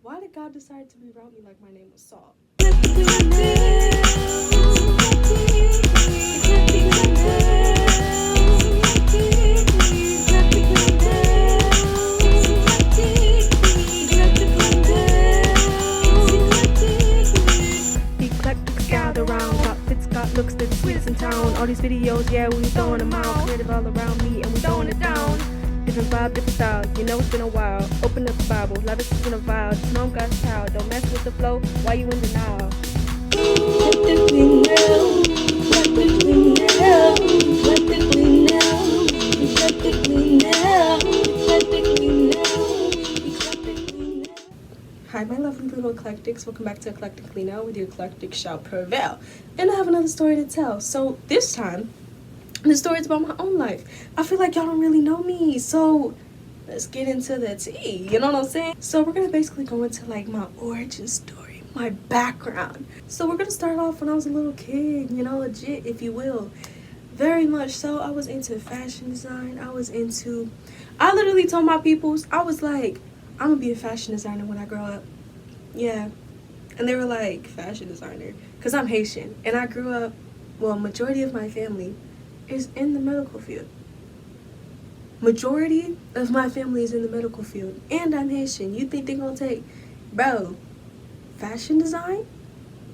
Why did God decide to reroute me like my name was Saul? Eclectics gather round, got fits, got looks, the sweetest in town. All these videos, yeah, we throwing them out. Creative all around me, and we throwing it down. Different vibe, different style. You know it's been a while. Open up the Bible, love is in a vial. Just know I'm God's child. Don't mess with the flow. Why you in denial? Hi, my lovely little eclectics. Welcome back to Eclectically Now, where the eclectic shall prevail. And I have another story to tell. So this time, the story is about my own life. I feel like y'all don't really know me, so let's get into the tea. You know what I'm saying? So we're gonna basically go into like my origin story, my background. So we're gonna start off when I was a little kid, you know, legit, if you will. Very much so. I was into fashion design. I literally told my peoples, I was like, I'm gonna be a fashion designer when I grow up. Yeah. And they were like, fashion designer? Because I'm Haitian. And I grew up, well, majority of my family is in the medical field. Majority of my family is in the medical field. And I'm Haitian. You think they're gonna take, bro, fashion design?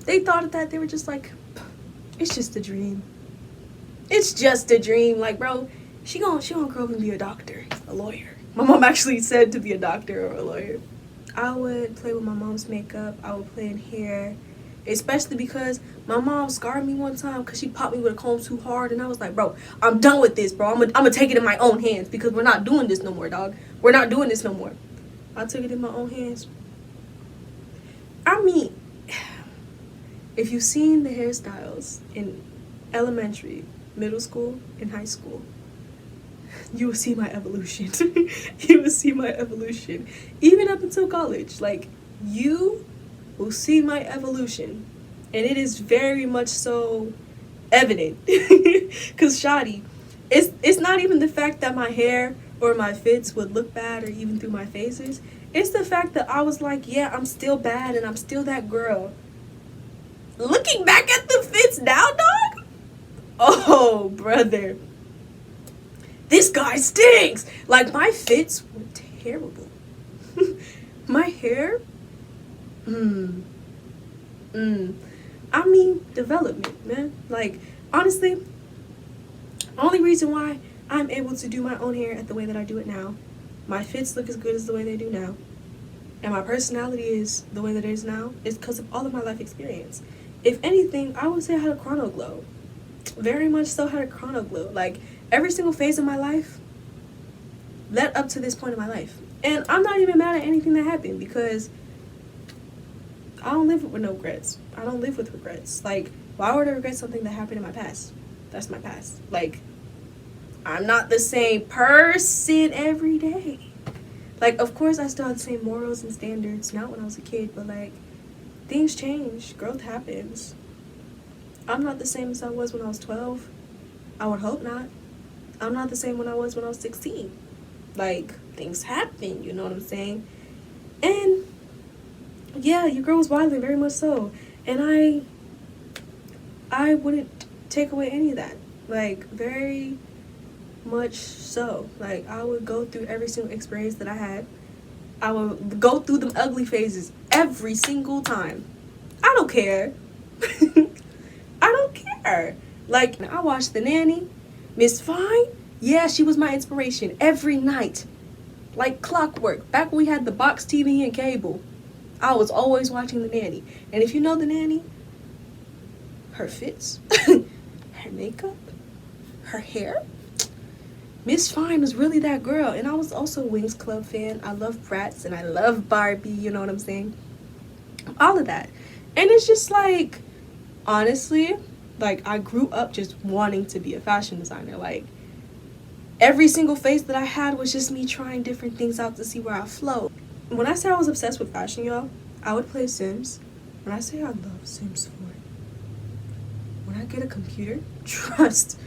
They thought of that. They were just like, it's just a dream. It's just a dream. Like, bro, she gonna grow up and be a doctor, a lawyer. My mom actually said to be a doctor or a lawyer. I would play with my mom's makeup. I would play in hair. Especially because my mom scarred me one time because she popped me with a comb too hard. And I was like, bro, I'm done with this, bro. I'm gonna take it in my own hands because we're not doing this no more, dog. We're not doing this no more. I took it in my own hands. I mean, if you've seen the hairstyles in elementary, middle school, and high school, you will see my evolution. You will see my evolution. Even up until college. Like, you will see my evolution. And it is very much so evident. Because, shoddy, it's not even the fact that my hair or my fits would look bad or even through my phases. It's the fact that I was like, yeah, I'm still bad and I'm still that girl. Looking back at the fits now, dog? Oh, brother. This guy stinks. Like, my fits were terrible. My hair, I mean, development, man. Like, honestly, only reason why I'm able to do my own hair at the way that I do it now, my fits look as good as the way they do now, and my personality is the way that it is now, is because of all of my life experience. If anything, I would say I had a chrono glow. Very much so had a chrono glow. Like, every single phase of my life led up to this point in my life. And I'm not even mad at anything that happened because I don't live with no regrets. I don't live with regrets. Like, why would I regret something that happened in my past? That's my past. Like, I'm not the same person every day. Like, of course, I still have the same morals and standards, not when I was a kid, but, like, things change. Growth happens. I'm not the same as I was when I was 12. I would hope not. I'm not the same when I was 16. Like, things happen, you know what I'm saying? And, yeah, your girl was wilding, very much so. And I wouldn't take away any of that. Like, very much so. Like, I would go through every single experience that I had. I would go through them ugly phases every single time. I don't care. I don't care. Like, I watched The Nanny. Miss Fine, yeah, she was my inspiration every night. Like clockwork. Back when we had the box TV and cable, I was always watching The Nanny. And if you know The Nanny, her fits, her makeup, her hair, Miss Fine was really that girl. And I was also a Wings Club fan. I love Bratz and I love Barbie, you know what I'm saying? All of that. And it's just like, honestly, like, I grew up just wanting to be a fashion designer. Like, every single phase that I had was just me trying different things out to see where I flow. When I say I was obsessed with fashion, y'all, I would play Sims. When I say I love Sims 4, when I get a computer, trust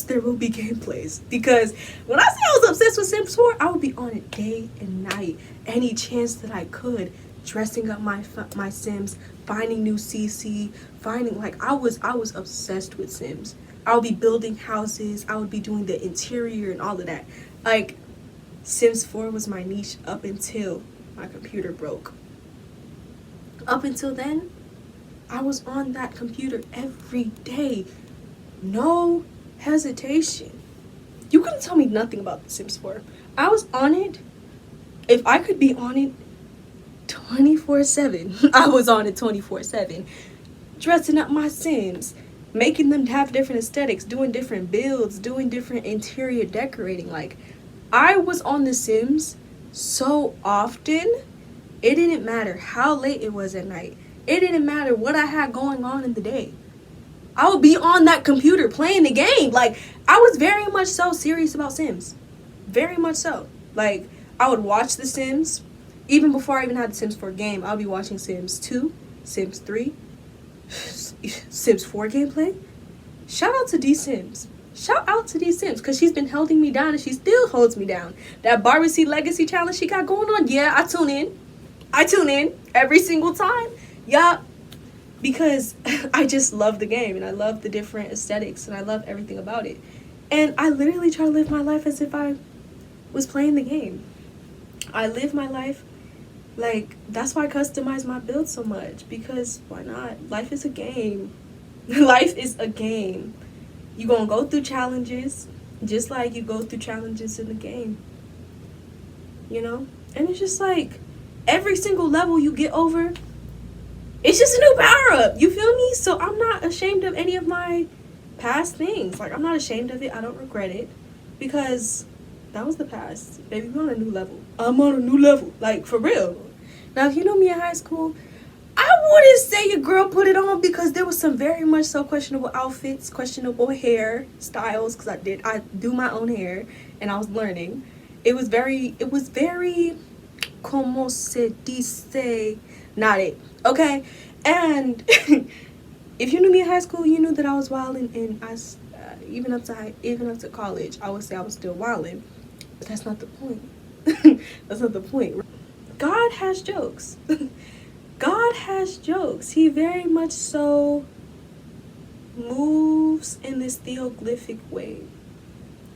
there will be gameplays. Because when I say I was obsessed with Sims 4, I would be on it day and night. Any chance that I could, dressing up my Sims, finding new CC, finding, like, I was obsessed with Sims. I would be building houses, I would be doing the interior and all of that. Like, Sims 4 was my niche up until my computer broke. Up until then, I was on that computer every day. No hesitation. You couldn't tell me nothing about The Sims 4. I was on it. If I could be on it 24/7, I was on it 24/7. Dressing up my Sims, making them have different aesthetics, doing different builds, doing different interior decorating. Like, I was on The Sims so often, it didn't matter how late it was at night. It didn't matter what I had going on in the day. I would be on that computer playing the game. Like, I was very much so serious about Sims. Very much so. Like, I would watch The Sims. Even before I even had The Sims 4 game, I'll be watching Sims 2, Sims 3, Sims 4 gameplay. Shout out to D-Sims. Shout out to D-Sims, because she's been holding me down and she still holds me down. That Barbie Seed Legacy challenge she got going on, yeah, I tune in. I tune in every single time. Yeah, because I just love the game and I love the different aesthetics and I love everything about it. And I literally try to live my life as if I was playing the game. I live my life like, that's why I customize my build so much, because why not? Life is a game. Life is a game. You're gonna go through challenges just like you go through challenges in the game, you know? And it's just like, every single level you get over, it's just a new power-up, you feel me? So I'm not ashamed of any of my past things. Like, I'm not ashamed of it. I don't regret it, because that was the past. Baby, we're on a new level. I'm on a new level, like, for real. Now, if you know me in high school, I wouldn't say your girl put it on, because there was some very much so questionable outfits, questionable hair styles, because I do my own hair and I was learning. It was very como se dice, not it, okay? And if you knew me in high school, you knew that I was wilding, and even up to college, I would say I was still wilding. But that's not the point. That's not the point. God has jokes. God has jokes. He very much so moves in this theoglyphic way.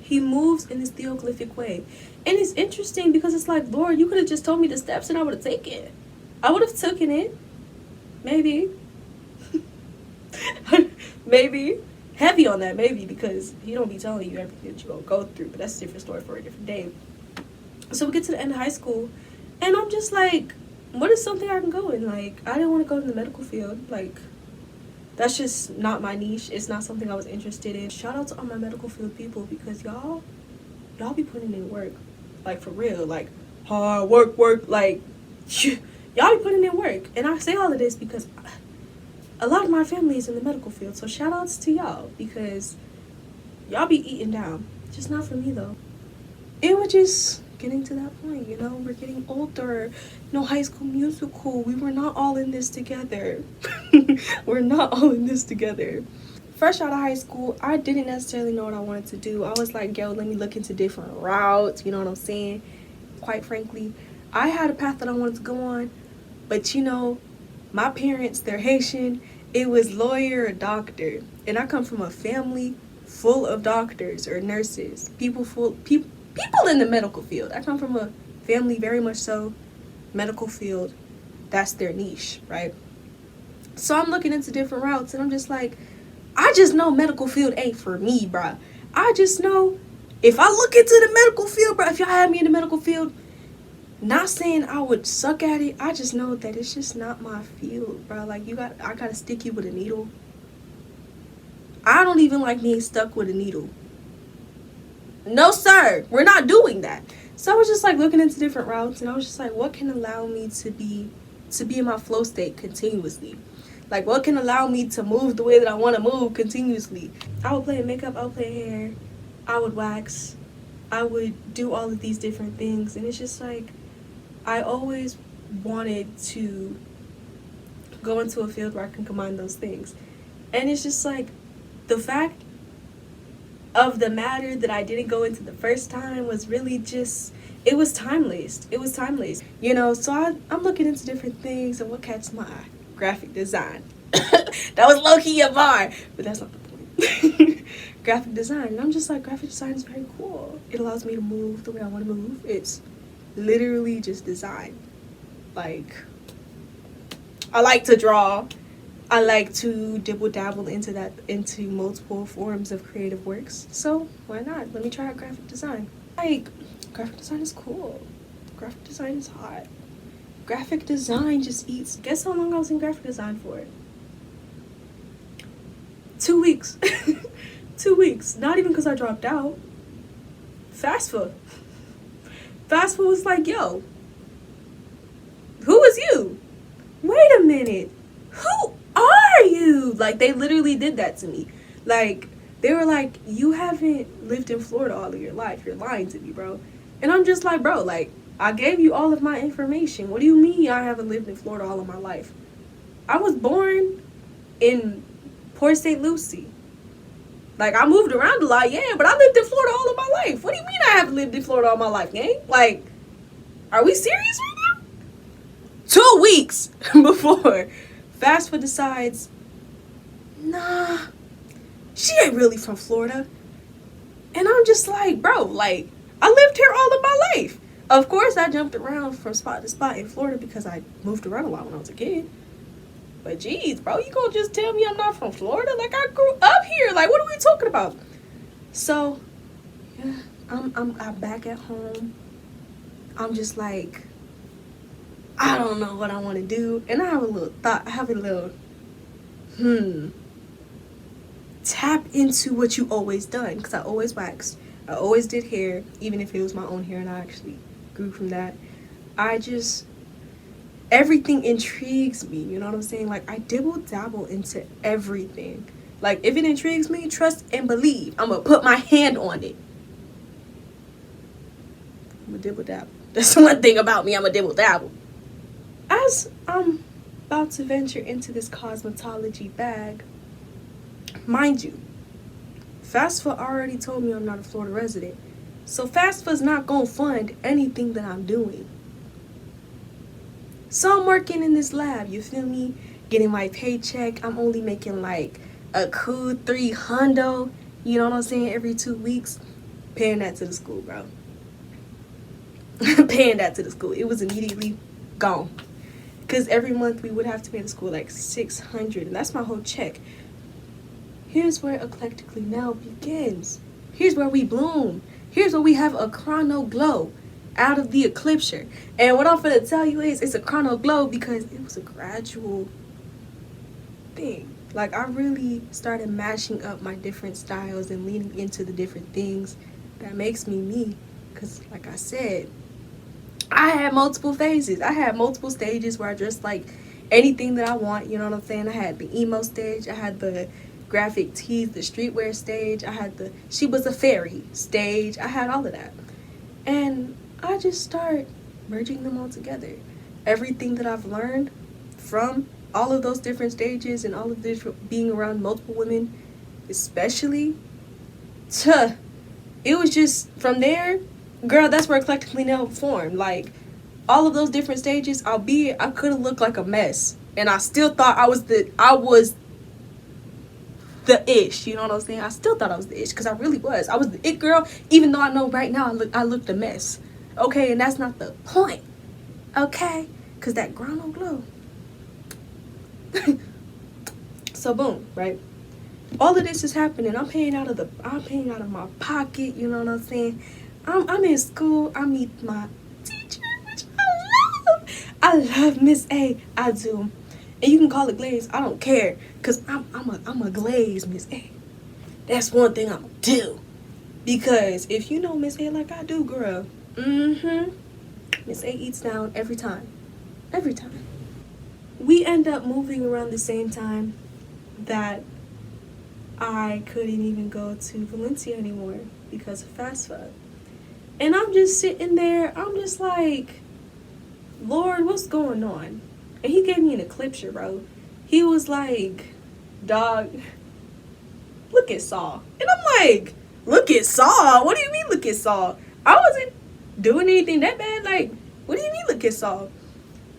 He moves in this theoglyphic way. And it's interesting because it's like, Lord, you could have just told me the steps and I would have taken it. I would have taken it. Maybe. Maybe. Heavy on that, maybe, because he don't be telling you everything that you're going to go through. But that's a different story for a different day. So we get to the end of high school, and I'm just like, what is something I can go in? Like, I didn't want to go in the medical field. Like, that's just not my niche. It's not something I was interested in. Shout out to all my medical field people, because y'all be putting in work. Like, for real. Like, hard work. Like, y'all be putting in work. And I say all of this because a lot of my family is in the medical field. So shout outs to y'all, because y'all be eating down. Just not for me, though. It was just getting to that point, you know? We're getting older. High School Musical. We were not all in this together. We're not all in this together. Fresh out of high school, I didn't necessarily know what I wanted to do. I was like, yo, let me look into different routes. You know what I'm saying? Quite frankly, I had a path that I wanted to go on. But, my parents, they're Haitian. It was lawyer or doctor. And I come from a family full of doctors or nurses. People in the medical field. I come from a family very much so medical field. That's their niche, right? So I'm looking into different routes, and I'm just like, I just know medical field ain't for me, bruh. I just know if I look into the medical field, bruh, if y'all had me in the medical field, not saying I would suck at it, I just know that it's just not my field, bruh. Like, I gotta stick you with a needle. I don't even like being stuck with a needle. No, sir, we're not doing that. So I was just like looking into different routes, and I was just like, what can allow me to be in my flow state continuously? Like, what can allow me to move the way that I want to move continuously? I would play makeup, I would play hair, I would wax, I would do all of these different things. And it's just like, I always wanted to go into a field where I can combine those things. And it's just like, the fact of the matter that I didn't go into the first time was really just, it was timeless. It was timeless. You know, so I'm looking into different things, and what catches my eye? Graphic design. That was low-key a bar, but that's not the point. Graphic design. And I'm just like, graphic design is very cool. It allows me to move the way I want to move. It's literally just design. Like, I like to draw. I like to dibble-dabble into multiple forms of creative works. So why not? Let me try out graphic design. Like, graphic design is cool. Graphic design is hot. Graphic design just eats. Guess how long I was in graphic design for? 2 weeks. 2 weeks. Not even because I dropped out. FAFSA was like, yo, who is you? Wait a minute. Who are you? Like, they literally did that to me. Like, they were like, you haven't lived in Florida all of your life. You're lying to me, bro. And I'm just like, bro, like, I gave you all of my information. What do you mean I haven't lived in Florida all of my life? I was born in Port St. Lucie. Like, I moved around a lot, yeah, but I lived in Florida all of my life. What do you mean I haven't lived in Florida all my life, gang? Like, are we serious right now? 2 weeks before FAFSA decides, nah, she ain't really from Florida. And I'm just like, bro, like, I lived here all of my life. Of course, I jumped around from spot to spot in Florida because I moved around a lot when I was a kid. But geez, bro, you gonna just tell me I'm not from Florida? Like, I grew up here. Like, what are we talking about? So, yeah, I'm back at home. I'm just like, I don't know what I want to do. And I have a little thought. I have a little, tap into what you always done. Because I always waxed. I always did hair, even if it was my own hair and I actually grew from that. Everything intrigues me, you know what I'm saying? Like, I dibble-dabble into everything. Like, if it intrigues me, trust and believe. I'm gonna put my hand on it. I'm a dibble-dabble. That's one thing about me, I'm a dibble-dabble. As I'm about to venture into this cosmetology bag, mind you, FAFSA already told me I'm not a Florida resident. So FAFSA's not gonna fund anything that I'm doing. So I'm working in this lab, you feel me? Getting my paycheck. I'm only making like a cool $300, you know what I'm saying, every 2 weeks. Paying that to the school, bro. Paying that to the school. It was immediately gone. Because every month we would have to pay the school like $600, and that's my whole check. Here's where Eclectically Now begins. Here's where we bloom. Here's where we have a chrono glow out of the eclipture. And what I'm finna tell you is, it's a chrono glow because it was a gradual thing. Like, I really started mashing up my different styles and leaning into the different things that makes me me. Because, like I said, I had multiple phases. I had multiple stages where I dressed like anything that I want, you know what I'm saying? I had the emo stage, I had the graphic tees, the streetwear stage, I had the she was a fairy stage, I had all of that. And I just start merging them all together. Everything that I've learned from all of those different stages and all of this being around multiple women, especially, it was just from there, girl, that's where Eclectically Now formed. Like, all of those different stages, albeit I could have looked like a mess, and I still thought I was the ish, you know what I'm saying? I still thought I was the ish, because I really was. I was the it girl, even though I know right now I looked a mess. Okay, and that's not the point. Okay? Because that chrono glow. So boom, right? All of this is happening. I'm paying out of my pocket, you know what I'm saying? I'm in school. I meet my teacher, which I love. I love Miss A. I do. And you can call it glaze. I don't care. Because I'm a glaze Miss A. That's one thing I'm going to do. Because if you know Miss A like I do, girl, Miss A eats down every time. Every time. We end up moving around the same time that I couldn't even go to Valencia anymore because of FAFSA. And I'm just sitting there, I'm just like, Lord, what's going on? And he gave me an eclipture, bro. He was like, dog, look at Saul. And I'm like, look at Saul? What do you mean look at Saul? I wasn't doing anything that bad? Like, what do you need to get solved?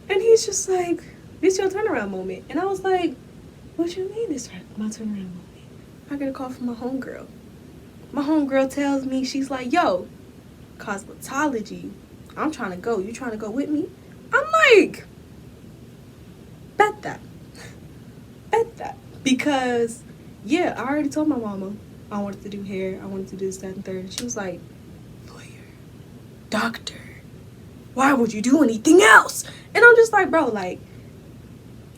And he's just like, this your turnaround moment. And I was like, what you mean this my turnaround moment? I get a call from my homegirl. My homegirl tells me, she's like, yo, cosmetology, I'm trying to go. You trying to go with me? I'm like, bet that. Bet that. Because, yeah, I already told my mama I wanted to do hair. I wanted to do this, that, and third. And she was like, lawyer, doctor, why would you do anything else? And I'm just like, bro, like,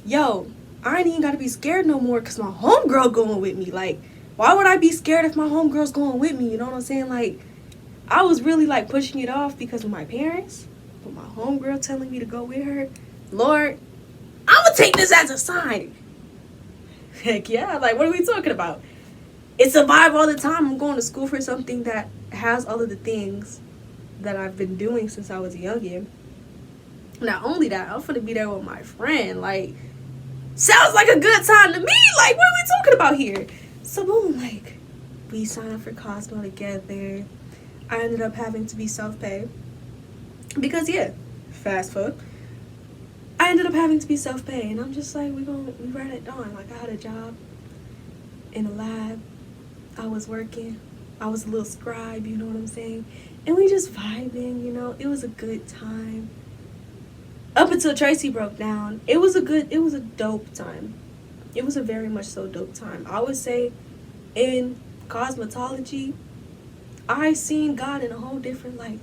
yo, I ain't even got to be scared no more because my homegirl going with me. Like, why would I be scared if my homegirl's going with me? You know what I'm saying? Like, I was really, like, pushing it off because of my parents. But my homegirl telling me to go with her, Lord, I'm going to take this as a sign. Heck yeah. Like, what are we talking about? It's a vibe all the time. I'm going to school for something that has all of the things that I've been doing since I was a youngin'. Not only that, I'm finna be there with my friend. Like, sounds like a good time to me. Like, what are we talking about here? So, boom, like, we signed up for Cosmo together. I ended up having to be self-pay. Because, yeah, fast forward. I ended up having to be self-pay. And I'm just like, we ride at dawn. Like, I had a job in a lab. I was working. I was a little scribe, you know what I'm saying? And we just vibing, you know? It was a good time. Up until Tracy broke down, it was a dope time. It was a very much so dope time. I would say in cosmetology, I seen God in a whole different light.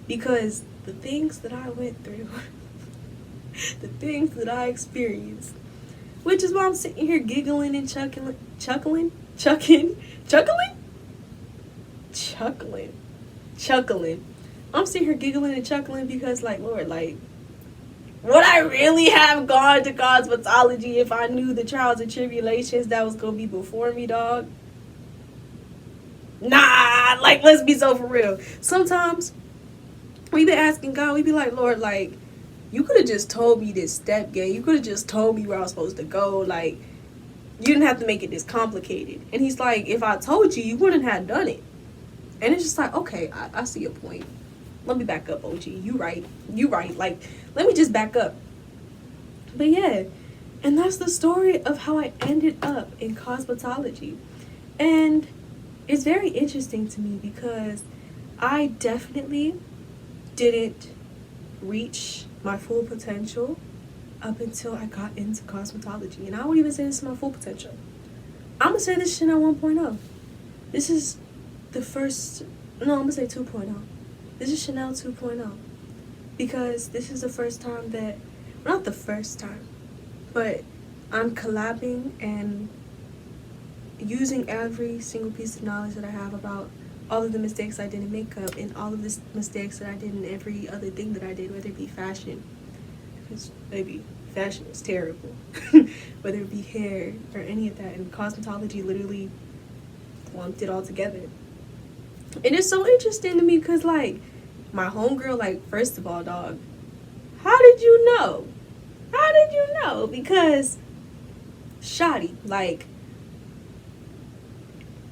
Because the things that I went through, the things that I experienced, which is why I'm sitting here giggling and chuckling. I'm sitting here giggling and chuckling because, like, Lord, like, would I really have gone to cosmetology if I knew the trials and tribulations that was gonna be before me, dog? Nah, like, let's be so for real. Sometimes we be asking God, we be like, Lord, like, you could have just told me this step gate. You could have just told me where I was supposed to go. Like, you didn't have to make it this complicated. And he's like, if I told you, you wouldn't have done it. And it's just like, okay, I see your point. Let me back up, OG. You right. Like, let me just back up. But yeah, and that's the story of how I ended up in cosmetology. And it's very interesting to me because I definitely didn't reach my full potential up until I got into cosmetology. And I won't even say this is my full potential. I'm going to say this Chanel 1.0. This is the first, no, I'm going to say 2.0. This is Chanel 2.0. Because this is the first time that, not the first time, but I'm collabing and using every single piece of knowledge that I have about all of the mistakes I did in makeup and all of the mistakes that I did in every other thing that I did, whether it be fashion, because maybe fashion is terrible, whether it be hair or any of that, and cosmetology literally lumped it all together. And it's so interesting to me because, like, my homegirl, like, first of all, dog, how did you know? How did you know? Because, shoddy, like,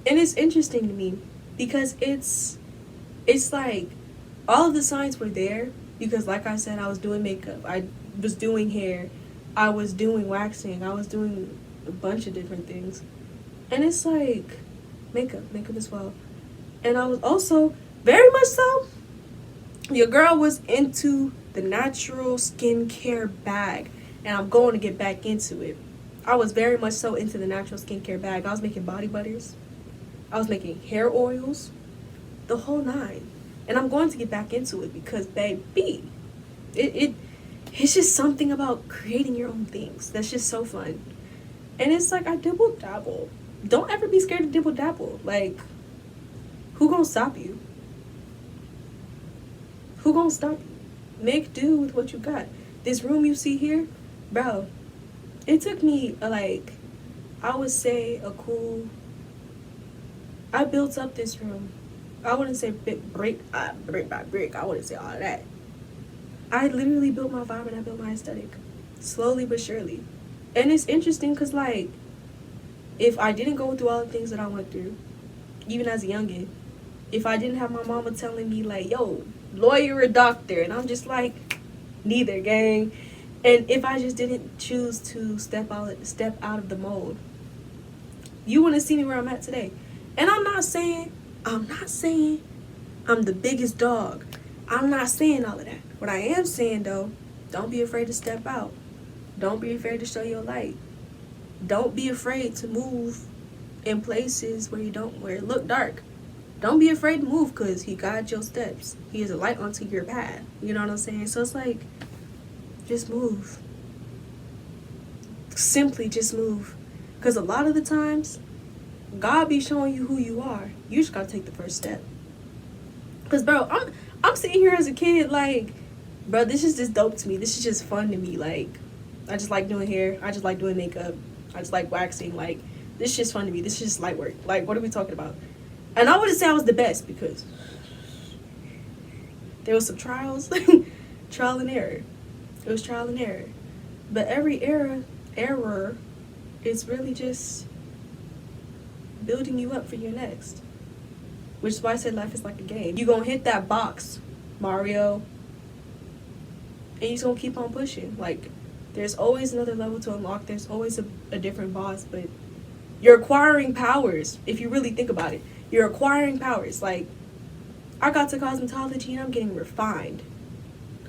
and it's interesting to me because it's like all of the signs were there because, like I said, I was doing makeup, I was doing hair, I was doing waxing, I was doing a bunch of different things. And it's like makeup as well. And I was also very much so, your girl was into the natural skincare bag, and I'm going to get back into it. I was very much so into the natural skincare bag. I was making body butters, I was making hair oils, the whole nine. And I'm going to get back into it because, baby, it's just something about creating your own things that's just so fun. And it's like, I dibble dabble. Don't ever be scared to dibble dabble. Like, who gonna stop you? Who gonna stop you? Make do with what you got. This room you see here, bro, it took me, like, I would say I built up this room. I wouldn't say brick by brick. I wouldn't say all of that. I literally built my vibe and I built my aesthetic. Slowly but surely. And it's interesting because, like, if I didn't go through all the things that I went through, even as a youngin', if I didn't have my mama telling me, like, yo, lawyer or doctor. And I'm just like, neither, gang. And if I just didn't choose to step out of the mold, you wouldn't see me where I'm at today. And I'm not saying I'm the biggest dog. I'm not saying all of that. What I am saying, though, don't be afraid to step out. Don't be afraid to show your light. Don't be afraid to move in places where it look dark. Don't be afraid to move, because he guides your steps. He is a light onto your path. You know what I'm saying? So it's like, just move. Simply just move. Because a lot of the times, God be showing you who you are. You just gotta take the first step. Because, bro, I'm sitting here as a kid like, bro, this is just dope to me. This is just fun to me. Like, I just like doing hair. I just like doing makeup. I just like waxing. Like, this is just fun to me. This is just light work. Like, what are we talking about? And I wouldn't say I was the best, because there was some trials. Trial and error. It was trial and error. But every error is really just building you up for your next. Which is why I said life is like a game. You're going to hit that box, Mario, and you're just going to keep on pushing. Like, there's always another level to unlock. There's always a different boss, but you're acquiring powers, if you really think about it. You're acquiring powers. Like, I got to cosmetology and I'm getting refined.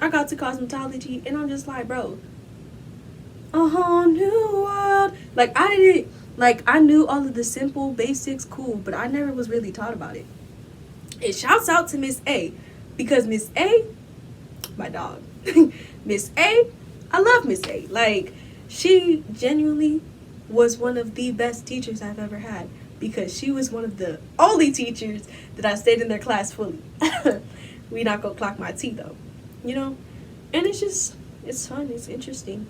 I got to cosmetology and I'm just like, bro, a whole new world. Like, I knew all of the simple basics, cool, but I never was really taught about it. And shouts out to Miss A, because Miss A, my dog. Miss A, I love Miss A. Like, she genuinely was one of the best teachers I've ever had, because she was one of the only teachers that I stayed in their class fully. We not gonna clock my tea though, you know? And it's fun, it's interesting.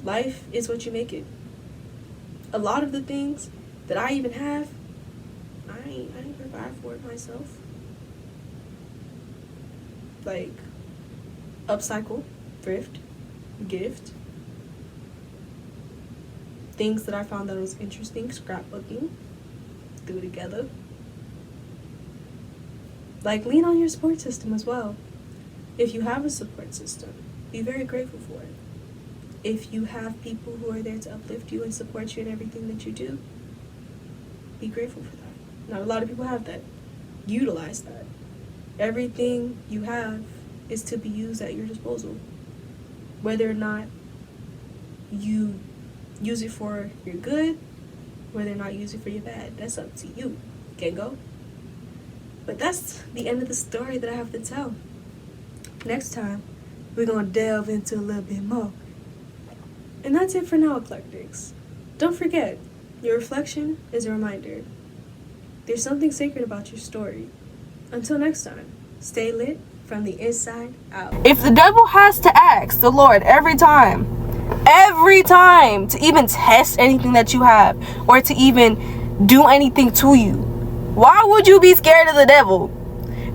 Life is what you make it. A lot of the things that I even have, I didn't provide for it myself. Like, upcycle, thrift, gift. Things that I found that was interesting, scrapbooking, do it together. Like, lean on your support system as well. If you have a support system, be very grateful for it. If you have people who are there to uplift you and support you in everything that you do, be grateful for that. Not a lot of people have that. Utilize that. Everything you have is to be used at your disposal. Whether or not you use it for your good, whether or not you use it for your bad, that's up to you. Can go. But that's the end of the story that I have to tell. Next time, we're going to delve into a little bit more. And that's it for now, Eclectics. Don't forget, your reflection is a reminder. There's something sacred about your story. Until next time, stay lit from the inside out. If the devil has to ask the Lord every time to even test anything that you have, or to even do anything to you, why would you be scared of the devil?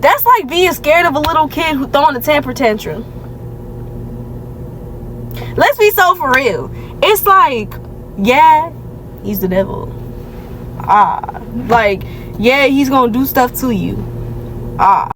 That's like being scared of a little kid who throwing a temper tantrum. Let's be so for real. It's like, yeah, he's the devil. Like, yeah, he's gonna do stuff to you.